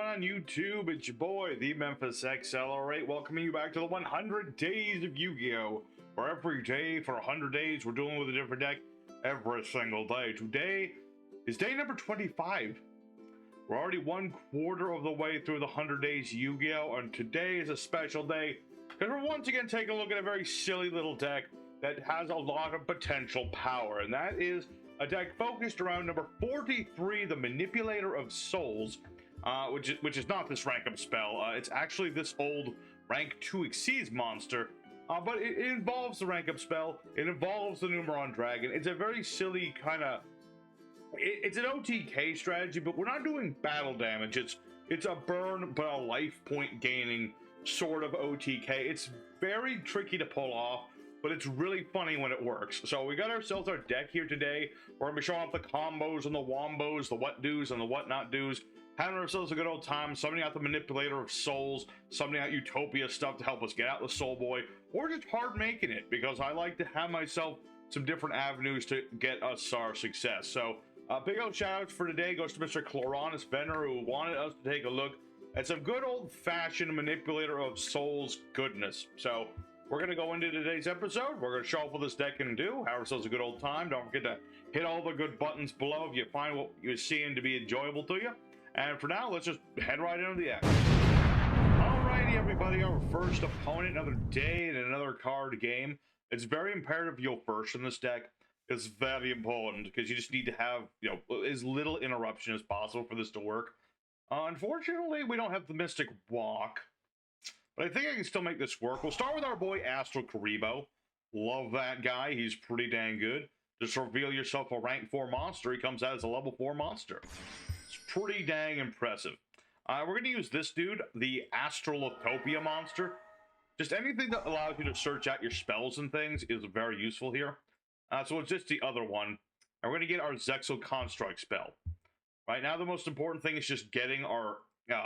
on YouTube? It's your boy, the Memphis XLR8, welcoming you back to the 100 Days of Yu-Gi-Oh! Where every day for 100 days we're dealing with a different deck every single day. Today is day number 25. We're already 1/4 of the way through the 100 Days Yu-Gi-Oh! And today is a special day because we're once again taking a look at a very silly little deck that has a lot of potential power, and that is a deck focused around number 43, the Manipulator of Souls, which is not this rank up spell. It's actually this old rank 2 Exceeds monster, but it involves the rank up spell. It involves the Numeron Dragon. It's a very silly kind of... It's an OTK strategy, but we're not doing battle damage. It's a burn, but a life point gaining sort of OTK. It's very tricky to pull off, but it's really funny when it works. So we got ourselves our deck here today. We're gonna be showing off the combos and the wombos, the what do's and the what not do's, having ourselves a good old time, summoning out the Manipulator of Souls, summoning out Utopia stuff to help us get out the Soul Boy, or just hard making it, because I like to have myself some different avenues to get us our success. So big old shout outs for today goes to Mr. Chloronus Venner, who wanted us to take a look at some good old fashioned Manipulator of Souls goodness. So we're going to go into today's episode. We're going to show off what this deck can do, have ourselves a good old time. Don't forget to hit all the good buttons below if you find what you're seeing to be enjoyable to you. And for now, let's just head right into the action. Alrighty, everybody, our first opponent, another day in another card game. It's very imperative you'll first in this deck. It's very important because you just need to have, as little interruption as possible for this to work. Unfortunately, we don't have the Mystic Walk, but I think I can still make this work. We'll start with our boy Astral Karibo. Love that guy. He's pretty dang good. Just reveal yourself a rank 4 monster. He comes out as a level 4 monster. It's pretty dang impressive. We're going to use this dude, the Astral Utopia monster. Just anything that allows you to search out your spells and things is very useful here. So it's just the other one. And we're going to get our Zexal Construct spell. Right now, the most important thing is just getting our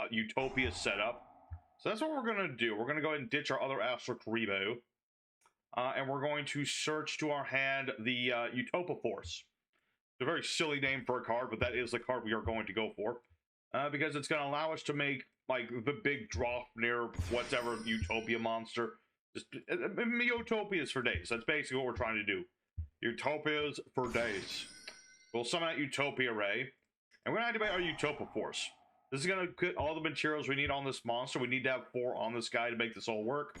Utopia set up. So that's what we're going to do. We're going to go ahead and ditch our other Astral Karibo. And we're going to search to our hand the Utopia Force. It's a very silly name for a card, but that is the card we are going to go for. Because it's going to allow us to make like the big drop near whatever Utopia monster. Just Utopias for days. That's basically what we're trying to do. Utopias for days. We'll summon out Utopia Ray. And we're going to activate our Utopia Force. This is going to get all the materials we need on this monster. We need to have 4 on this guy to make this all work.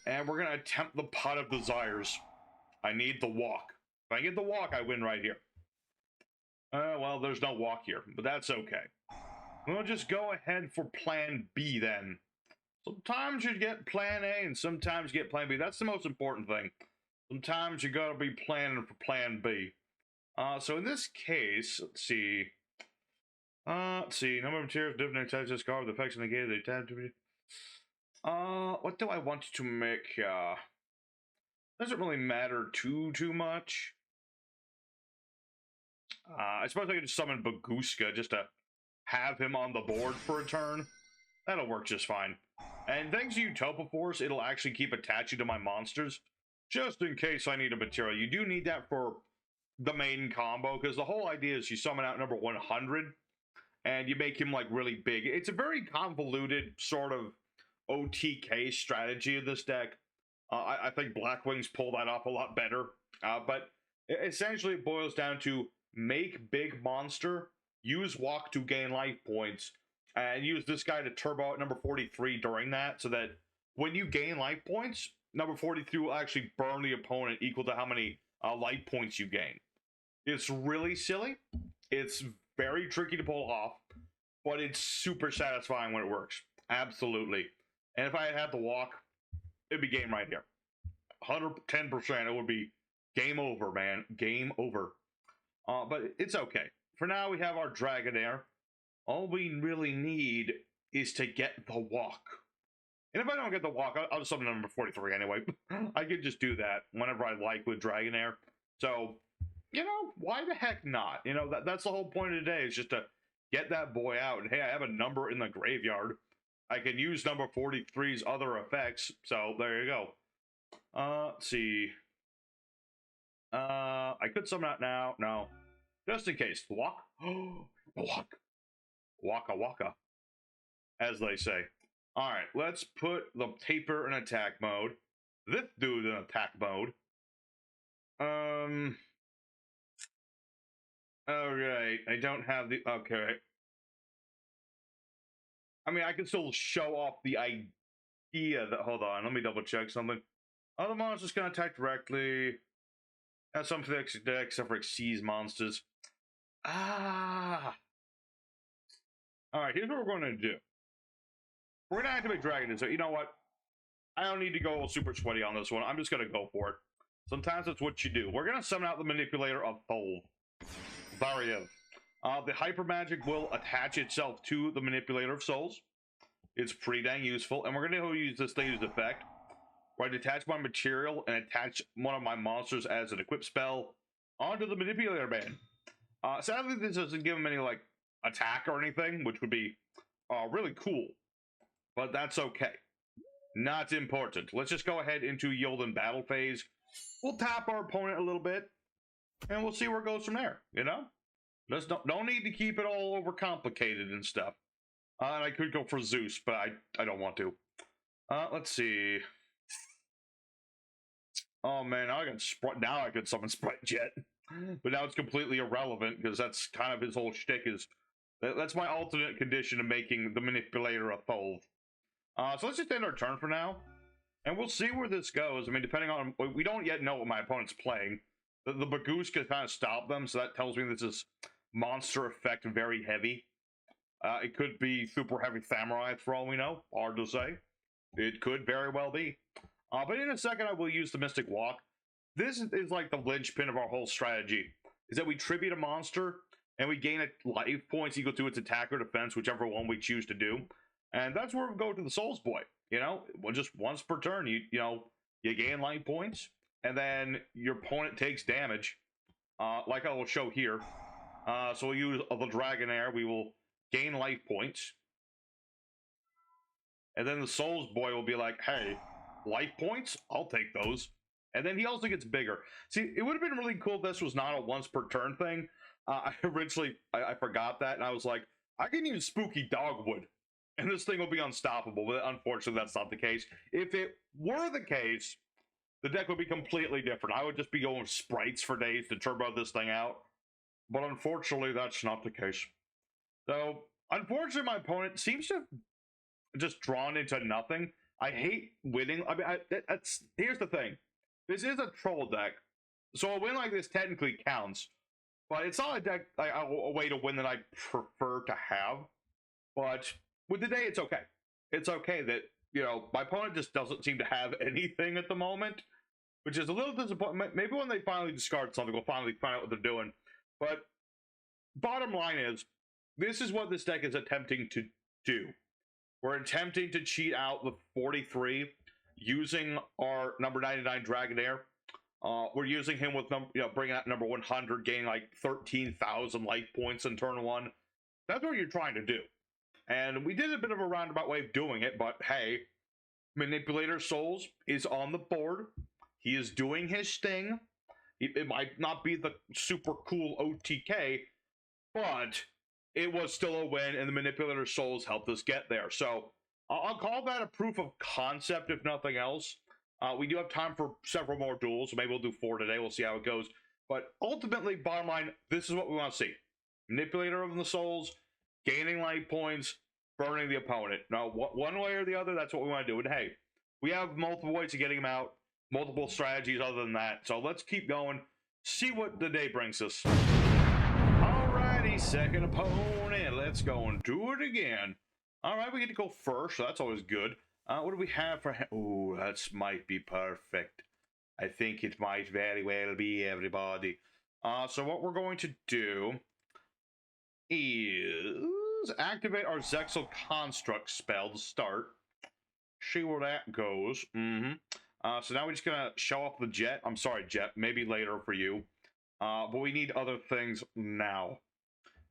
And we're going to attempt the Pot of Desires. I need the walk. If I get the walk, I win right here. Well, there's no walk here, but that's okay. We'll just go ahead for Plan B then. Sometimes you get Plan A and sometimes you get Plan B. That's the most important thing. Sometimes you got to be planning for Plan B. So in this case, let's see. Number of materials different attached to this card with effects negated. They tap to be. What do I want to make? Doesn't really matter too much. I suppose I could just summon Baguska just to have him on the board for a turn. That'll work just fine. And thanks to Utopia Force, it'll actually keep attaching to my monsters, just in case I need a material. You do need that for the main combo, because the whole idea is you summon out number 100, and you make him, like, really big. It's a very convoluted sort of OTK strategy of this deck. I think Blackwings pull that off a lot better. But essentially it boils down to make big monster, use walk to gain life points, and use this guy to turbo out number 43 during that, so that when you gain life points, number 43 will actually burn the opponent equal to how many life points you gain. It's really silly. It's very tricky to pull off, but it's super satisfying when it works. Absolutely. And if I had the walk, it'd be game right here. 110%, it would be game over, man. Game over. But it's okay. For now, we have our Dragonair. All we really need is to get the walk. And if I don't get the walk, I'll just summon number 43 anyway. I could just do that whenever I like with Dragonair. So, why the heck not? That's the whole point of today, is just to get that boy out. And hey, I have a number in the graveyard. I can use number 43's other effects. So, there you go. Let's see. I could summon out now. No. Just in case. The walk? Oh, the walk. Waka waka. as they say. All right, let's put the taper in attack mode. This dude in attack mode. Okay, I don't have the. Okay. I mean, I can still show off the idea that. Hold on, let me double check something. Other monsters can attack directly. That's something except for seize monsters. Ah. All right, here's what we're going to do. We're going to activate Dragon. So you know what? I don't need to go super sweaty on this one. I'm just going to go for it. Sometimes that's what you do. We're going to summon out the Manipulator of Fold. There he is. The Hyper Magic will attach itself to the Manipulator of Souls. It's pretty dang useful. And we're going to use this thing's effect, where I detach my material and attach one of my monsters as an equip spell onto the Manipulator band. Sadly, this doesn't give him any, like, attack or anything, which would be really cool. But that's okay. Not important. Let's just go ahead into Yolden battle phase. We'll tap our opponent a little bit, and we'll see where it goes from there, you know? There's no need to keep it all overcomplicated and stuff. And I could go for Zeus, but I don't want to. Let's see. Oh man, now I could summon Sprite Jet. But now it's completely irrelevant, because that's kind of his whole shtick is... That's my alternate condition of making the Manipulator a fold. So let's just end our turn for now. And we'll see where this goes. I mean, depending on... We don't yet know what my opponent's playing. The Bagoosh can kind of stop them, so that tells me this is monster effect very heavy. It could be super heavy Samurai for all we know. Hard to say. It could very well be. But in a second, I will use the Mystic Walk. This is like the linchpin of our whole strategy. Is that we tribute a monster, and we gain life points equal to its attack or defense, whichever one we choose to do. And that's where we go to the Souls Boy. You know, just once per turn, you gain life points, and then your opponent takes damage, like I will show here. So we'll use the Dragonair. We will gain life points, and then the Souls Boy will be like, "Hey, life points? I'll take those." And then he also gets bigger. See, it would have been really cool if this was not a once per turn thing. I forgot that, and I was like, I can use Spooky Dogwood, and this thing will be unstoppable. But unfortunately, that's not the case. If it were the case, the deck would be completely different. I would just be going with sprites for days to turbo this thing out. But unfortunately, that's not the case. So, unfortunately, my opponent seems to have just drawn into nothing. I hate winning. I mean, here's the thing. This is a troll deck, so a win like this technically counts. But it's not a deck, like, a way to win that I prefer to have. But with the day, it's okay. It's okay that, my opponent just doesn't seem to have anything at the moment, which is a little disappointing. Maybe when they finally discard something, we'll finally find out what they're doing. But bottom line is, this is what this deck is attempting to do. We're attempting to cheat out the 43 using our number 99 Dragonair. We're using him with bringing out number 100, gaining like 13,000 life points in turn 1. That's what you're trying to do. And we did a bit of a roundabout way of doing it, but hey, Manipulator Souls is on the board. He is doing his thing. It might not be the super cool OTK, but it was still a win, and the Manipulator Souls helped us get there. So I'll call that a proof of concept, if nothing else. We do have time for several more duels, so maybe we'll do 4 today. We'll see how it goes. But ultimately, bottom line, this is what we want to see. Manipulator of the Souls, gaining life points, burning the opponent. Now, one way or the other, that's what we want to do. And hey, we have multiple ways of getting him out, multiple strategies other than that. So let's keep going, see what the day brings us. Alrighty, second opponent. Let's go and do it again. Alright, we get to go first, so that's always good. What do we have for him? Oh, that might be perfect. I think it might very well be, everybody. So what we're going to do is activate our Zexal Construct spell to start. See where that goes. So now we're just gonna show off the Jet. I'm sorry, Jet. Maybe later for you. But we need other things now.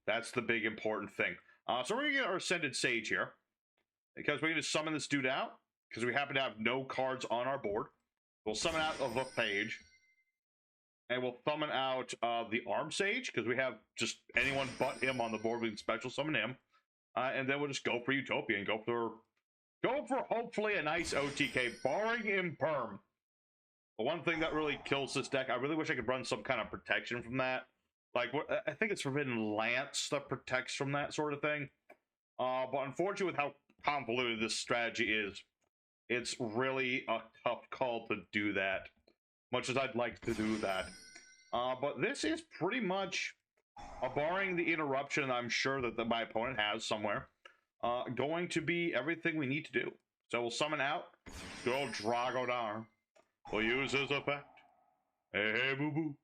That's the big important thing. So we're gonna get our Ascended Sage here, because we're gonna summon this dude out, because we happen to have no cards on our board. We'll summon out of the page, and we'll summon out the Arm Sage, because we have just anyone but him on the board. We can special summon him. and then we'll just go for Utopia and go for hopefully a nice OTK, barring Imperm. The one thing that really kills this deck, I really wish I could run some kind of protection from that. Like, I think it's Forbidden Lance that protects from that sort of thing. But unfortunately, with how convoluted this strategy is, it's really a tough call to do that, much as I'd like to do that. But this is pretty much, barring the interruption I'm sure that my opponent has somewhere, going to be everything we need to do. So we'll summon out good old Dragodar. We'll use his effect. Hey, boo boo.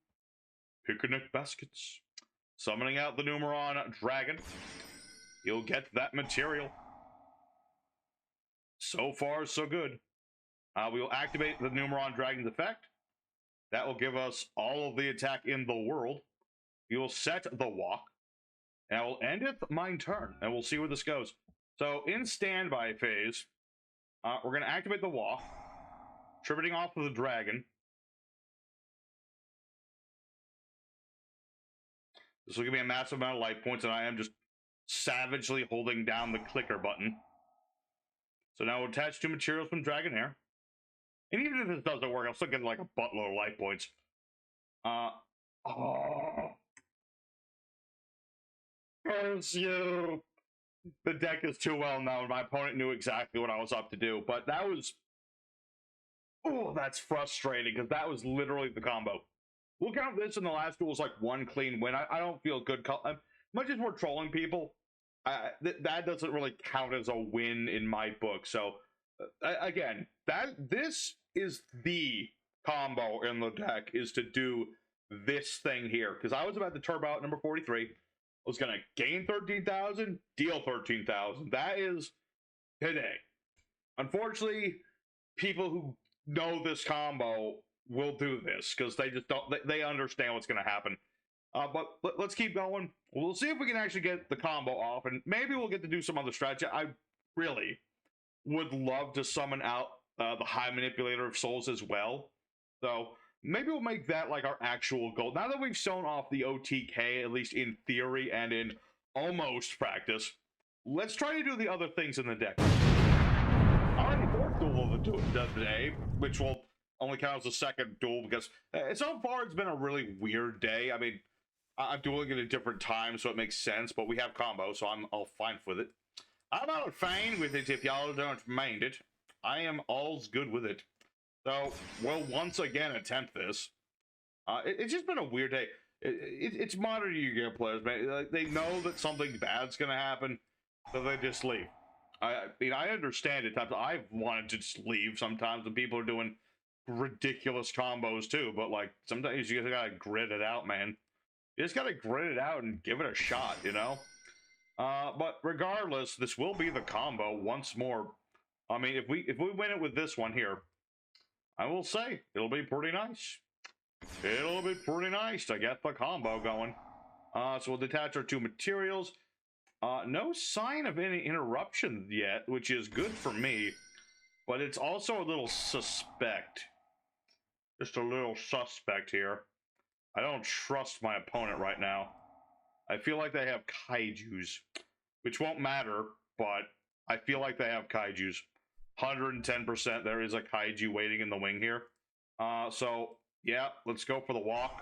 Picnic baskets. Summoning out the Numeron Dragon. You'll get that material. So far, so good. We will activate the Numeron Dragon's effect. That will give us all of the attack in the world. You will set the walk. And I will end it my turn. And we'll see where this goes. So, in standby phase, we're going to activate the walk. Tributing off of the dragon. This will give me a massive amount of life points, and I am just savagely holding down the clicker button. So now we'll attach 2 materials from Dragonair. And even if this doesn't work, I'll still get like a buttload of life points. Curse you! The deck is too well known. My opponent knew exactly what I was up to do, but that was... Oh, that's frustrating, because that was literally the combo. We'll count this in the last duel as like one clean win. I don't feel good. Much as we're trolling people, that doesn't really count as a win in my book. So, again, this is the combo in the deck, is to do this thing here. Because I was about to turbo out number 43. I was going to gain 13,000, deal 13,000. That is today. Unfortunately, people who know this combo will do this because they just don't, they understand what's going to happen. But let's keep going. We'll see if we can actually get the combo off, and maybe we'll get to do some other strategy. I really would love to summon out the High Manipulator of Souls as well. So maybe we'll make that like our actual goal. Now that we've shown off the OTK, at least in theory and in almost practice, let's try to do the other things in the deck. Already fourth duel of the day, which will only count as the second duel because so far it's been a really weird day. I mean, I'm dueling at a different time, so it makes sense, but we have combo, so I'm all fine with it. I'm not fine with it if y'all don't mind it. I am all's good with it. So, we'll once again attempt this. It's just been a weird day. It's modern Yu-Gi-Oh players, man. Like, they know that something bad's gonna happen, so they just leave. I mean, I understand at times. I've wanted to just leave sometimes when people are doing ridiculous combos too, but like sometimes you just gotta grit it out, man. You just gotta grit it out and give it a shot, you know? But regardless, this will be the combo once more. I mean, if we win it with this one here, I will say it'll be pretty nice. It'll be pretty nice to get the combo going. So we'll detach our 2 materials. No sign of any interruption yet, which is good for me, but it's also a little suspect. Just a little suspect here. I don't trust my opponent right now. I feel like they have kaijus, which won't matter, but I feel like they have kaijus. 110% there is a kaiju waiting in the wing here. So, yeah, let's go for the walk.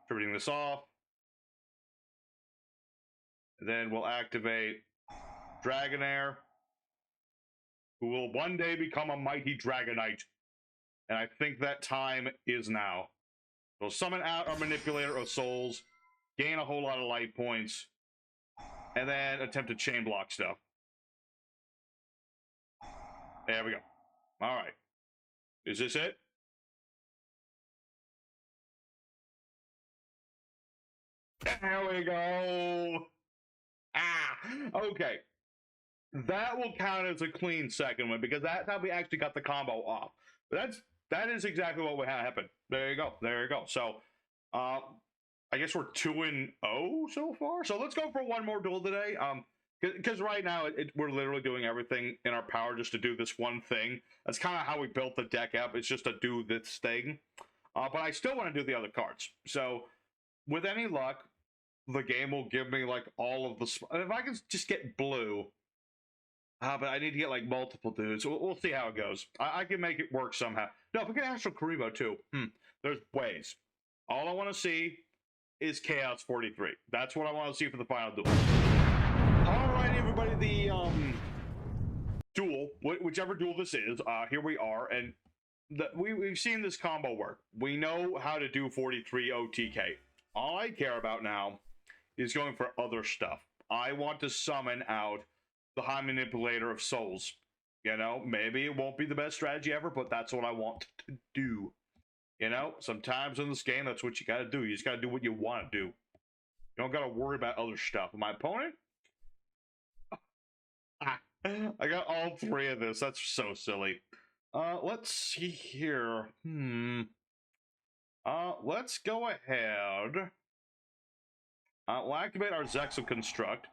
Tributing this off. And then we'll activate Dragonair, who will one day become a mighty Dragonite. And I think that time is now. We'll summon out our Manipulator of Souls, gain a whole lot of life points, and then attempt to chain block stuff. There we go. All right. Is this it? There we go. Okay. That will count as a clean second one because that's how we actually got the combo off. But that is exactly what would happen. There you go. There you go. So, I guess we're 2-0 so far. So let's go for one more duel today. Because right now we're literally doing everything in our power just to do this one thing. That's kind of how we built the deck up. It's just to do this thing. But I still want to do the other cards. So with any luck, the game will give me like all of the. If I can just get blue, but I need to get like multiple dudes. We'll see how it goes. I can make it work somehow. No, if we get Astral Karibo too, there's ways. All I want to see is Chaos 43. That's what I want to see for the final duel. All right, everybody, the duel, whichever duel this is, here we are, and we've seen this combo work. We know how to do 43 OTK. All I care about now is going for other stuff. I want to summon out the High Manipulator of Souls. You know, maybe it won't be the best strategy ever, but that's what I want to do. You know, sometimes in this game, that's what you gotta do. You just gotta do what you want to do. You don't gotta worry about other stuff. My opponent? I got all three of this. That's so silly. Let's see here. Let's go ahead. We'll activate our Zexal Construct.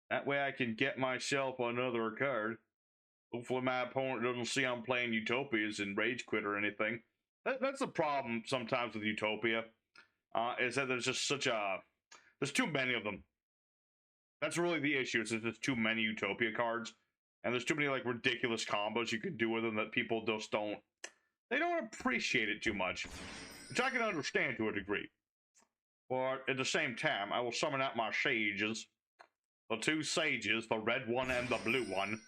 That way I can get myself another card. Hopefully my opponent doesn't see I'm playing Utopias and rage quit or anything. That's the problem sometimes with Utopia. Is that there's just there's too many of them. That's really the issue, is there's just too many Utopia cards. And there's too many like ridiculous combos you could do with them that people just don't appreciate it too much. Which I can understand to a degree. But at the same time, I will summon out my sages. The two sages, the red one and the blue one.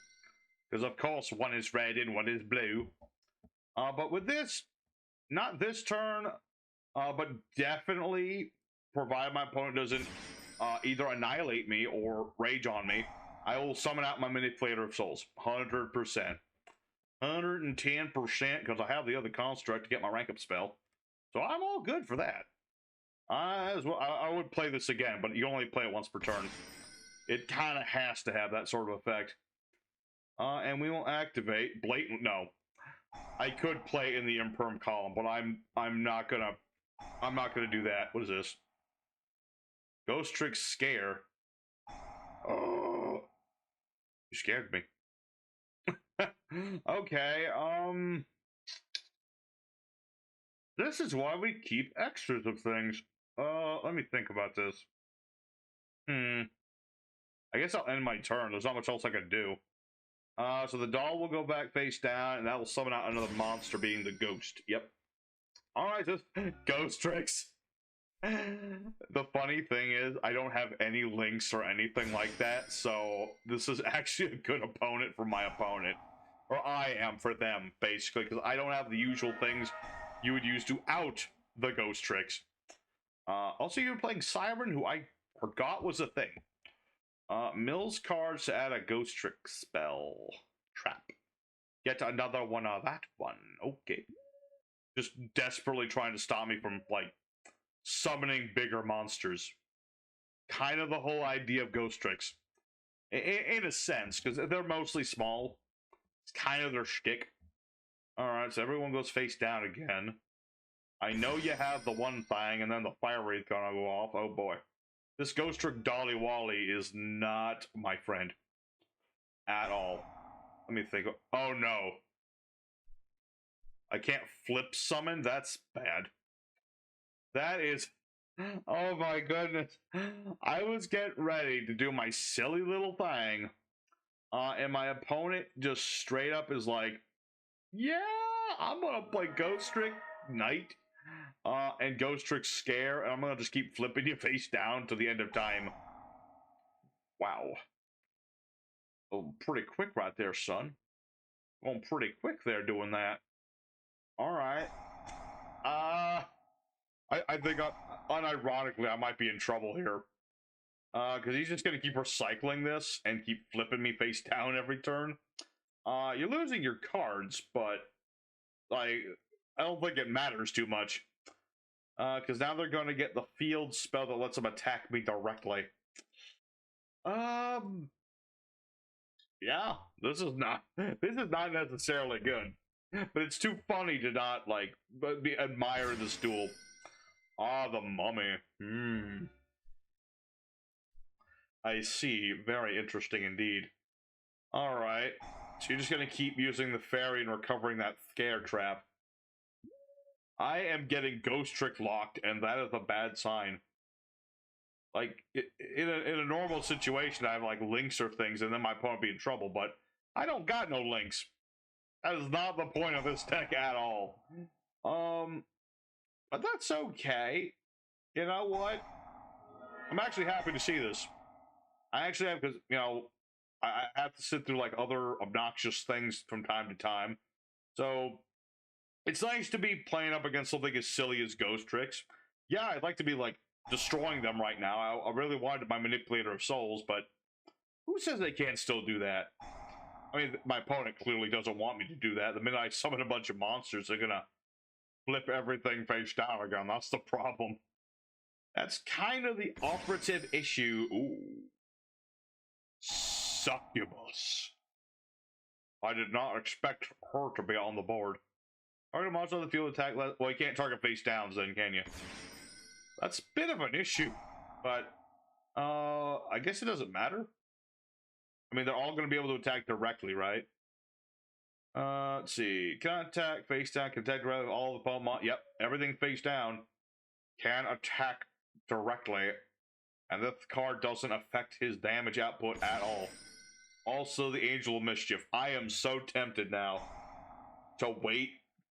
Because of course one is red and one is blue. But with this, not this turn, but definitely, provided my opponent doesn't either annihilate me or rage on me, I will summon out my Manipulator of Souls. 100%. 110%, because I have the other construct to get my rank up spell. So I'm all good for that. I would play this again, but you only play it once per turn. It kind of has to have that sort of effect. And we will activate blatant. No, I could play in the imperm column, but I'm not gonna do that. What is this? Ghostrick Scare. Oh, you scared me. Okay. This is why we keep extras of things. Let me think about this. I guess I'll end my turn. There's not much else I can do. So the doll will go back face down, and that will summon out another monster, being the ghost. Yep. Alright, just Ghostricks. The funny thing is, I don't have any links or anything like that, so this is actually a good opponent for my opponent. Or I am for them, basically, because I don't have the usual things you would use to out the Ghostricks. Also, you're playing Siren, who I forgot was a thing. Mills cards to add a Ghostrick spell. Trap. Get another one of that one. Okay. Just desperately trying to stop me from, like, summoning bigger monsters. Kind of the whole idea of Ghostricks. In a sense, because they're mostly small. It's kind of their shtick. Alright, so everyone goes face down again. I know you have the one thing, and then the fire wraith gonna go off. Oh boy. This Ghostrick Dolly Wally is not my friend. At all. Let me think. Oh no. I can't flip summon? That's bad. That is... Oh my goodness. I was getting ready to do my silly little thing. And my opponent just straight up is like, yeah, I'm gonna play Ghostrick Knight. And Ghostrick Scare, and I'm gonna just keep flipping you face down to the end of time. Wow. Oh, pretty quick right there, son. Going pretty quick there doing that. Alright. I think, unironically, I might be in trouble here. Because he's just gonna keep recycling this and keep flipping me face down every turn. You're losing your cards, but, like, I don't think it matters too much. Because now they're going to get the field spell that lets them attack me directly. Yeah, this is not necessarily good. But it's too funny to not, like, admire this duel. Ah, the mummy. I see. Very interesting indeed. Alright. So you're just going to keep using the fairy and recovering that scare trap. I am getting Ghostrick locked, and that is a bad sign. Like, in a normal situation, I have, like, links or things, and then my opponent be in trouble, but I don't got no links. That is not the point of this deck at all. But that's okay. You know what? I'm actually happy to see this. I actually have, because, you know, I have to sit through, like, other obnoxious things from time to time. So, it's nice to be playing up against something as silly as Ghostrick. Yeah, I'd like to be, like, destroying them right now. I really wanted my Manipulator of Souls, but who says they can't still do that? I mean, my opponent clearly doesn't want me to do that. The minute I summon a bunch of monsters, they're gonna flip everything face down again. That's the problem. That's kind of the operative issue. Ooh. Succubus. I did not expect her to be on the board. Target monster on the field attack. Well, you can't target face downs then, can you? That's a bit of an issue, but I guess it doesn't matter. I mean, they're all going to be able to attack directly, right? Let's see. Contact, face down, contact directly, all the opponent. Yep, everything face down can attack directly, and this card doesn't affect his damage output at all. Also, the Angel of Mischief. I am so tempted now to wait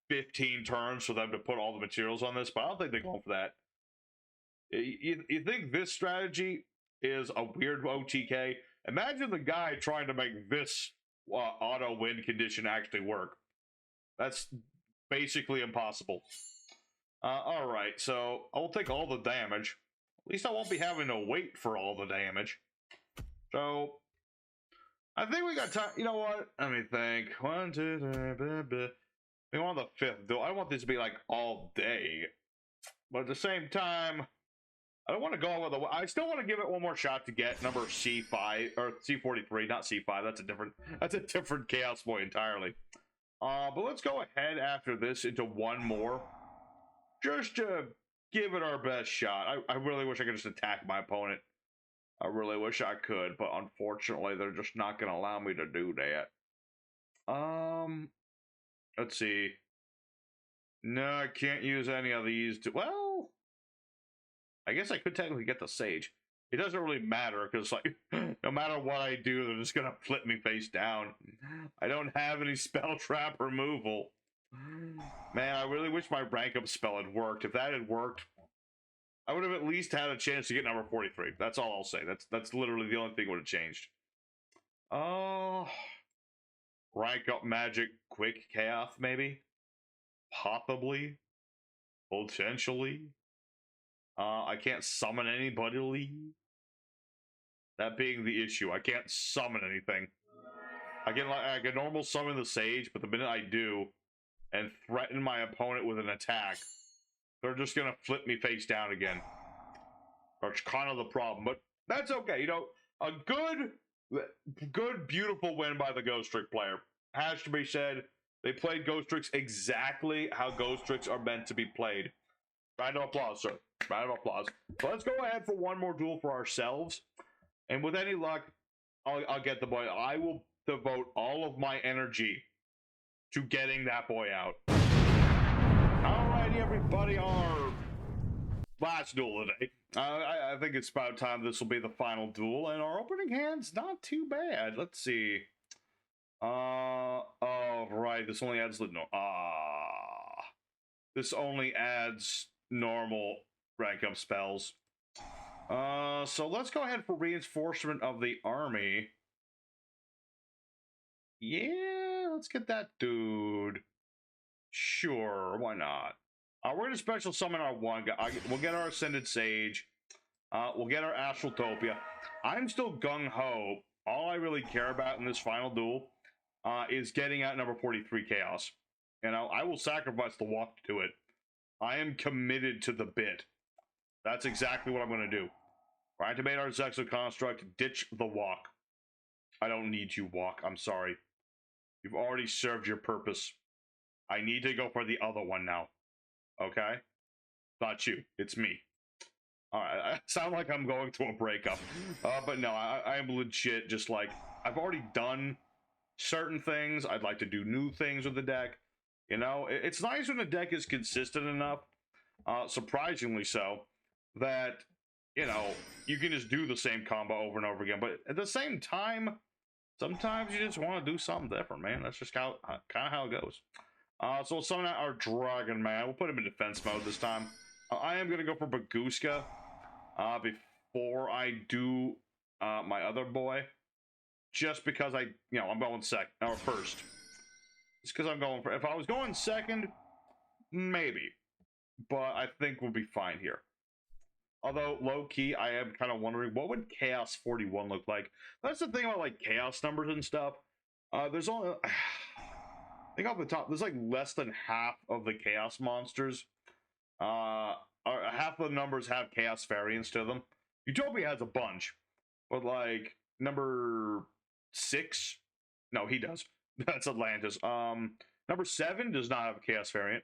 15 turns for them to put all the materials on this, but I don't think they're going for that. You think this strategy is a weird OTK? Imagine the guy trying to make this auto win condition actually work. That's basically impossible. All right, so I'll take all the damage. At least I won't be having to wait for all the damage. So I think we got time. You know what? Let me think. 1, 2, 3. We want the fifth duel. I want this to be like all day, but at the same time, I don't want to go with I still want to give it one more shot to get number C5 or C43, not C5. That's a different Chaos Boy entirely. But let's go ahead after this into one more, just to give it our best shot. I really wish I could just attack my opponent. I really wish I could, but unfortunately, they're just not going to allow me to do that. Let's see. No, I can't use any of these. Well, I guess I could technically get the Sage. It doesn't really matter, because, like, no matter what I do, they're just gonna flip me face down. I don't have any spell trap removal. Man, I really wish my rank up spell had worked. If that had worked, I would have at least had a chance to get number 43. That's all I'll say. That's literally the only thing would have changed. Rank up magic quick chaos, maybe? Possibly. Potentially. I can't summon anybody. That being the issue, I can't summon anything. I can normal summon the Sage, but the minute I do and threaten my opponent with an attack, they're just gonna flip me face down again. That's kind of the problem, but that's okay. You know, a good, beautiful win by the Ghostrick player. Has to be said. They played Ghostricks exactly how Ghostricks are meant to be played. Round of applause, sir. Round of applause. So let's go ahead for one more duel for ourselves. And with any luck, I'll get the boy. I will devote all of my energy to getting that boy out. Alrighty, everybody, our last duel today. I think it's about time this will be the final duel, and our opening hand's not too bad. Let's see. Oh, right, this only adds this only adds normal rank up spells. So let's go ahead for reinforcement of the army. Yeah, let's get that dude. Sure, why not? We're gonna special summon our one guy. We'll get our Ascended Sage. We'll get our Astral Utopia. I'm still gung-ho. All I really care about in this final duel is getting out number 43 Chaos. You know, I will sacrifice the walk to it. I am committed to the bit. That's exactly what I'm going to do. We're activate our Zexo Construct, ditch the walk. I don't need you, walk. I'm sorry. You've already served your purpose. I need to go for the other one now. Okay? Not you. It's me. Alright, I sound like I'm going through a breakup. But no, I am legit just like, I've already done certain things. I'd like to do new things with the deck. You know, it's nice when the deck is consistent enough, surprisingly so, that you know, you can just do the same combo over and over again. But at the same time, sometimes you just want to do something different, man. That's just kind of how it goes. So we'll summon out our Dragon Man. We'll put him in defense mode this time. I am going to go for Baguska before I do my other boy. Just because I'm going first. Just because I'm going for, if I was going second, maybe. But I think we'll be fine here. Although, low-key, I am kind of wondering, what would Chaos 41 look like? That's the thing about, like, Chaos numbers and stuff. There's only... I think off the top, there's, like, less than half of the Chaos monsters. Half of the numbers have Chaos variants to them. Utopia has a bunch. But, like, number 6? No, he does. That's Atlantis. Number 7 does not have a Chaos variant.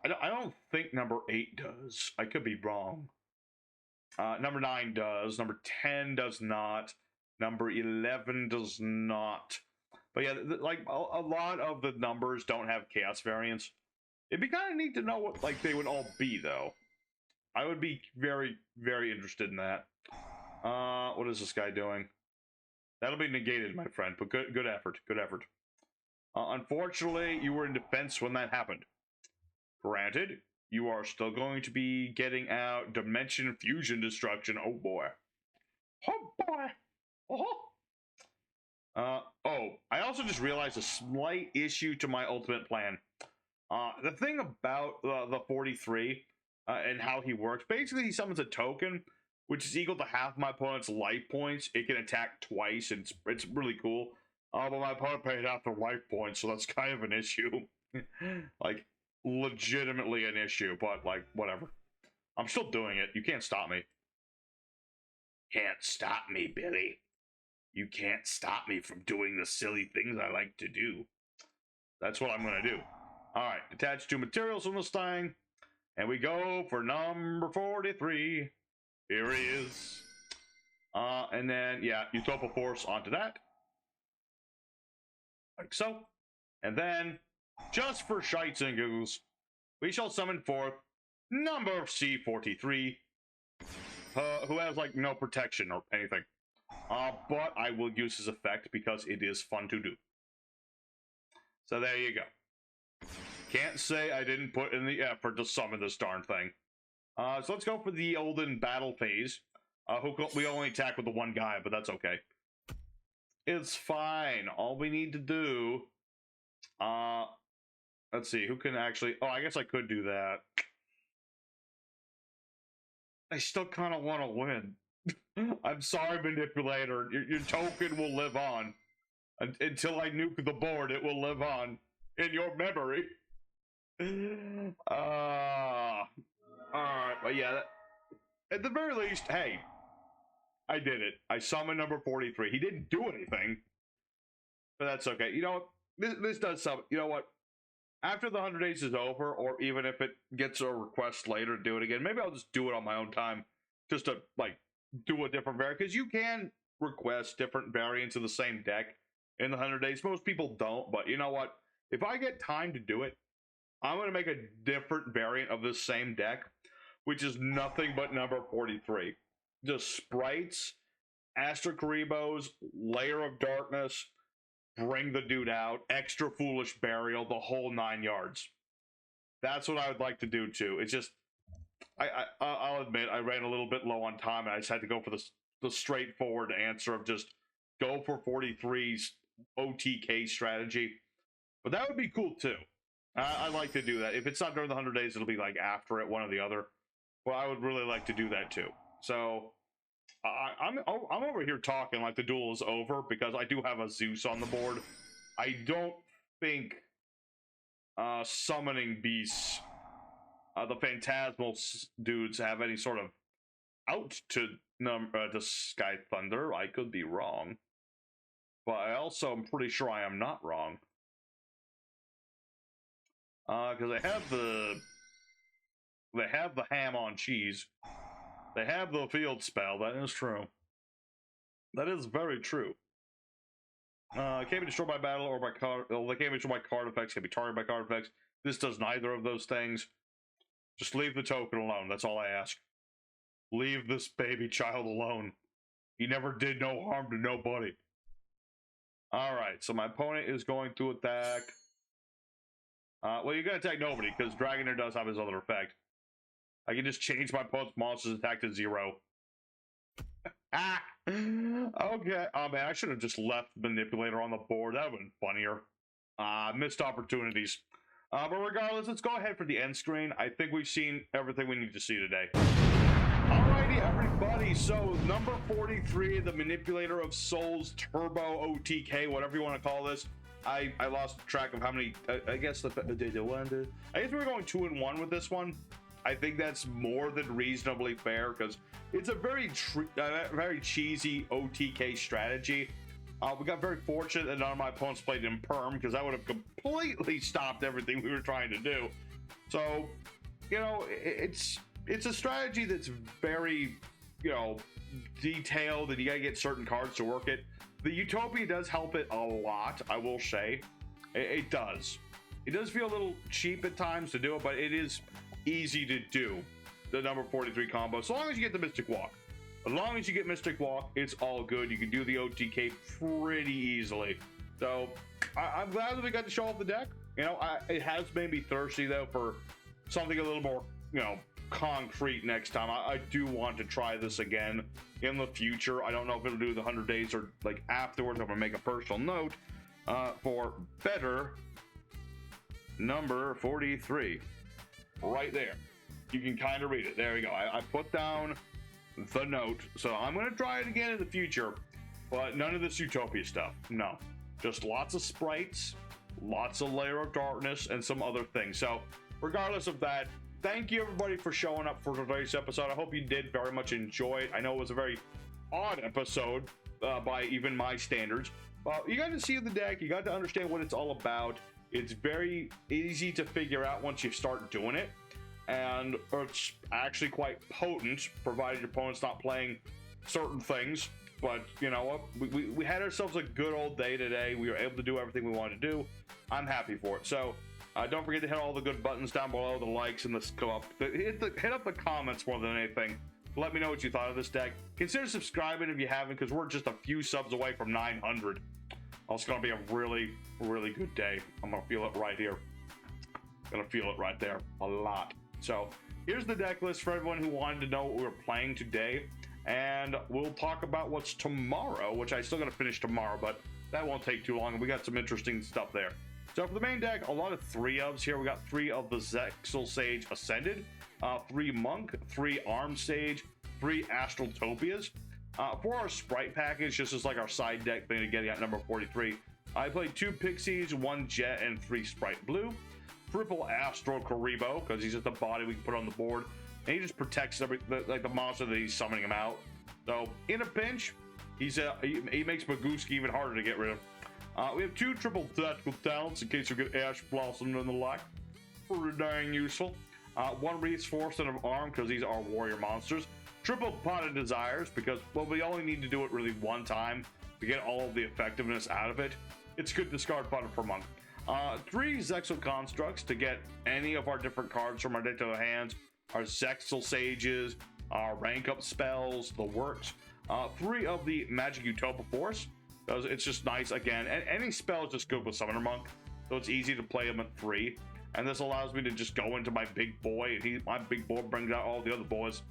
I don't think number 8 does. I could be wrong. Number 9 does. Number 10 does not. Number 11 does not. But yeah, like a lot of the numbers don't have chaos variants. It'd be kind of neat to know what like they would all be, though. I would be very, very interested in that. What is this guy doing? That'll be negated, my friend. But good effort. Good effort. Unfortunately, you were in defense when that happened. Granted, you are still going to be getting out Dimension Fusion Destruction. Oh boy. Oh boy. Oh, I also just realized a slight issue to my ultimate plan. The thing about the 43 and how he works, basically he summons a token, which is equal to half my opponent's life points. It can attack twice, and it's really cool. But my opponent paid half their life points, so that's kind of an issue. Like, legitimately an issue, but like whatever. I'm still doing it. You can't stop me. Can't stop me, Billy. You can't stop me from doing the silly things I like to do. That's what I'm gonna do. Alright, attach 2 materials from this thing. And we go for number 43. Here he is. And then, yeah, Utopia Force onto that. Like so. And then, just for shites and giggles, we shall summon forth number C43, who has, like, no protection or anything. But I will use his effect because it is fun to do. So there you go. Can't say I didn't put in the effort to summon this darn thing. So let's go for the olden battle phase. We only attack with the one guy, but that's okay. It's fine. All we need to do... let's see, who can actually... Oh, I guess I could do that. I still kind of want to win. I'm sorry, Manipulator. Your token will live on. Until I nuke the board, it will live on. In your memory. Alright, but yeah, at the very least, hey, I did it. I summoned number 43. He didn't do anything, but that's okay. You know what? This does something. You know what? After the 100 days is over, or even if it gets a request later to do it again, maybe I'll just do it on my own time, just to, like, do a different variant, because you can request different variants of the same deck in the 100 days. Most people don't, but you know what? If I get time to do it, I'm going to make a different variant of this same deck, which is nothing but number 43. Just sprites, Astrakaribos, Layer of Darkness, bring the dude out, extra foolish burial, the whole 9 yards. That's what I would like to do too. It's just, I'll admit, I ran a little bit low on time, and I just had to go for the straightforward answer of just go for 43's OTK strategy. But that would be cool too. I like to do that. If it's not during the 100 days, it'll be like after it, one or the other. Well, I would really like to do that too. So I'm over here talking like the duel is over because I do have a Zeus on the board. I don't think summoning beasts, the phantasmal dudes, have any sort of out to Sky Thunder. I could be wrong, but I also am pretty sure I am not wrong. Because they have the ham on cheese. They have the field spell. That is true. That is very true. Can't be destroyed by battle or by card. Well, they can't be destroyed by card effects. Can be targeted by card effects. This does neither of those things. Just leave the token alone. That's all I ask. Leave this baby child alone. He never did no harm to nobody. Alright, so my opponent is going to attack. Well, you're going to attack nobody, because Dragonair does have his other effect. I can just change my opponent's monster's attack to 0. Ah! Okay. Oh, man, I should have just left Manipulator on the board. That would have been funnier. Missed opportunities. But regardless, let's go ahead for the end screen. I think we've seen everything we need to see today. Alrighty, everybody. So, number 43, the Manipulator of Souls Turbo OTK, whatever you want to call this. I lost track of how many. I guess I guess we were going 2-1 with this one. I think that's more than reasonably fair because it's a very cheesy OTK strategy. We got very fortunate that none of my opponents played in Perm because that would have completely stopped everything we were trying to do. So, you know, it's a strategy that's very, you know, detailed, and you gotta get certain cards to work it. The Utopia does help it a lot, I will say. It does. It does feel a little cheap at times to do it, but it is easy to do, the number 43 combo, so long as you get the Mystic Walk. As long as you get Mystic Walk, it's all good. You can do the OTK pretty easily. So, I'm glad that we got to show off the deck. You know, it has made me thirsty, though, for something a little more, you know, concrete next time. I do want to try this again in the future. I don't know if it'll do the 100 days or like afterwards. I'm gonna make a personal note for better number 43 right there. You can kind of read it. There we go. I put down the note, so I'm gonna try it again in the future, but none of this Utopia stuff. No, just lots of sprites, lots of Layer of Darkness, and some other things. So regardless of that, thank you everybody for showing up for today's episode. I hope you did very much enjoy it. I know it was a very odd episode by even my standards. You got to see the deck. You got to understand what it's all about. It's very easy to figure out once you start doing it. And it's actually quite potent, provided your opponent's not playing certain things. But you know what? We had ourselves a good old day today. We were able to do everything we wanted to do. I'm happy for it. So don't forget to hit all the good buttons down below, the likes and the hit up the comments more than anything. Let me know what you thought of this deck. Consider subscribing if you haven't, because we're just a few subs away from 900. It's going to be a really, really good day. I'm going to feel it right here. Going to feel it right there a lot. So here's the deck list for everyone who wanted to know what we were playing today. And we'll talk about what's tomorrow, which I still got to finish tomorrow, but that won't take too long. We got some interesting stuff there. So for the main deck, a lot of 3-ofs here. We got 3 of the Zexal Sage Ascended, 3 Monk, 3 Arm Sage, 3 Astral Topias. For our Sprite package, this is like our side deck thing to get at number 43. I played 2 Pixies, 1 Jet, and 3 Sprite Blue. Triple Astral Karibo, because he's just a body we can put on the board, and he just protects the monster that he's summoning him out. So in a pinch, he makes Magooski even harder to get rid of. We have 2 triple tactical talents in case you get Ash Blossom and the like. Pretty dang useful. 1 Reinforcement of Arm, because these are warrior monsters. Triple Pot of Desires, because, well, we only need to do it really one time to get all of the effectiveness out of it. It's good discard Pot per month. 3 Zexal Constructs to get any of our different cards from our deck to the hands. Our Zexal Sages, our rank up spells, the works. 3 of the Magic Utopia Force. It's just nice, again, and any spell is just good with Summoner Monk, so it's easy to play them at 3, and this allows me to just go into my big boy, and my big boy brings out all the other boys.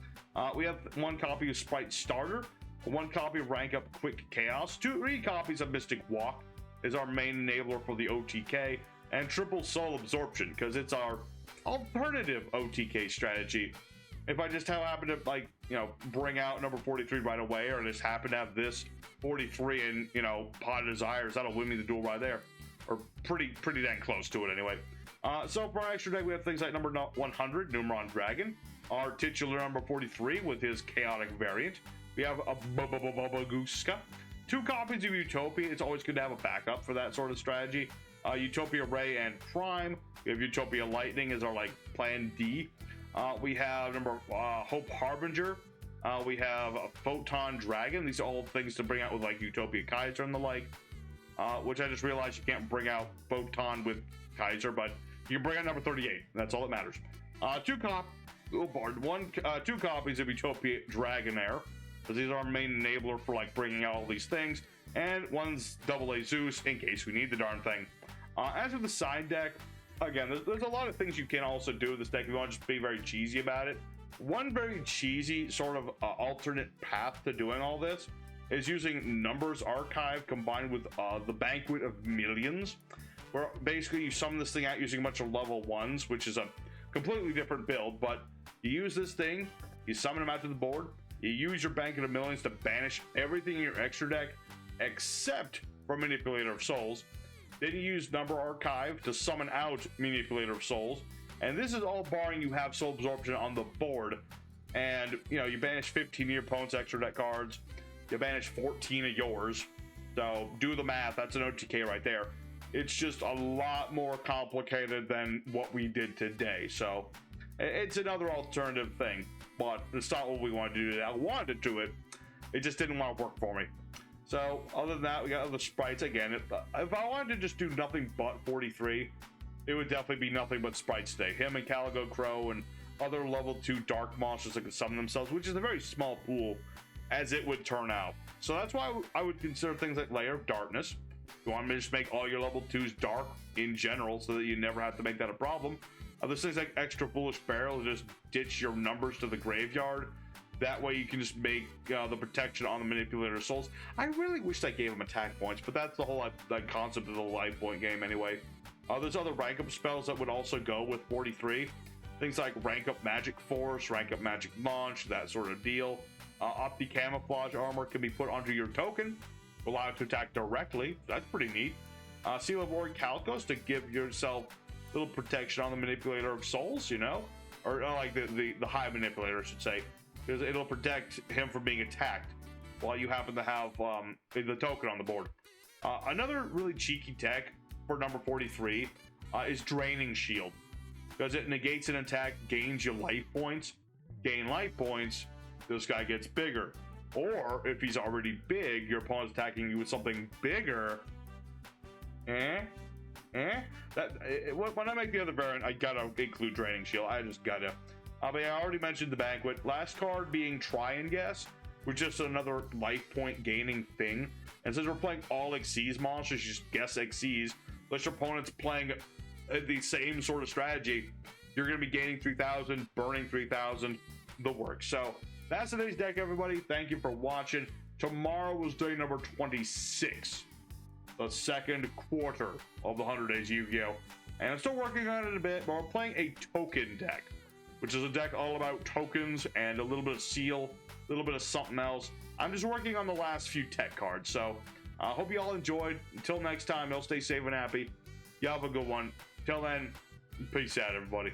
We have 1 copy of Sprite Starter, 1 copy of Rank Up Quick Chaos, 3 copies of Mystic Walk is our main enabler for the OTK, and Triple Soul Absorption, because it's our alternative OTK strategy. If I just happen to, like, you know, bring out number 43 right away, or just happen to have this 43 and, you know, Pot of Desires, that'll win me the duel right there. Or pretty dang close to it anyway. So for our extra deck, we have things like number 100, Numeron Dragon. Our titular number 43 with his chaotic variant. We have a Babagooska. 2 copies of Utopia. It's always good to have a backup for that sort of strategy. Utopia Ray and Prime. We have Utopia Lightning as our, like, plan D. We have number Hope Harbinger. We have a Photon Dragon. These are all things to bring out with, like, Utopia Kaiser and the like. Which I just realized you can't bring out Photon with Kaiser, but you can bring out number 38. That's all that matters. 2 cop. two copies of Utopia Dragonair, because these are our main enabler for like bringing out all these things, and one's AA Zeus in case we need the darn thing. As for the side deck, again, there's a lot of things you can also do with this deck if you want to just be very cheesy about it. One very cheesy sort of alternate path to doing all this is using Numbers Archive combined with the Banquet of Millions, where basically you summon this thing out using a bunch of level 1s, which is a completely different build, but you use this thing, you summon them out to the board, you use your Banquet of Millions to banish everything in your extra deck except for Manipulator of Souls. Then you use Number Archive to summon out Manipulator of Souls, and this is all barring you have Soul Absorption on the board, and you banish 15 of your opponent's extra deck cards, you banish 14 of yours, so do the math, that's an OTK right there. It's just a lot more complicated than what we did today, so it's another alternative thing, but it's not what we wanted to do today. I wanted to do it, it just didn't want to work for me. So other than that, we got other sprites again. If I wanted to just do nothing but 43, it would definitely be nothing but sprites today. Him and Calico Crow and other level 2 dark monsters that can summon themselves, which is a very small pool as it would turn out. So that's why I would consider things like Layer of Darkness. You want me to just make all your level 2s dark in general so that you never have to make that a problem. There's things like Extra Foolish Barrel, just ditch your numbers to the graveyard. That way you can just make the protection on the Manipulator of Souls. I really wish I gave him attack points, but that's the whole concept of the life point game anyway. There's other rank up spells that would also go with 43. Things like rank up Magic Force, rank up Magic Launch, that sort of deal. Opti Camouflage Armor can be put onto your token, allow it to attack directly. That's pretty neat. Seal of Orichalcos to give yourself a little protection on the Manipulator of Souls, or like the High Manipulator, I should say. Because it'll protect him from being attacked while you happen to have the token on the board. Another really cheeky tech for number 43 is Draining Shield. Because it negates an attack, gains you life points. Gain life points, this guy gets bigger. Or if he's already big, your opponent's attacking you with something bigger. When I make the other variant, I gotta include Draining Shield. I just gotta. But I already mentioned the Banquet. Last card being Try and Guess, which is just another life point gaining thing. And since we're playing all Xyz monsters, you just guess Xyz. Unless your opponent's playing the same sort of strategy, you're going to be gaining 3,000, burning 3,000, the works. So that's today's deck, everybody. Thank you for watching. Tomorrow was day number 26, the second quarter of the 100 Days Yu-Gi-Oh! And I'm still working on it a bit, but we're playing a token deck, which is a deck all about tokens and a little bit of seal, a little bit of something else. I'm just working on the last few tech cards, so I hope you all enjoyed. Until next time, y'all stay safe and happy. Y'all have a good one. Till then, peace out, everybody.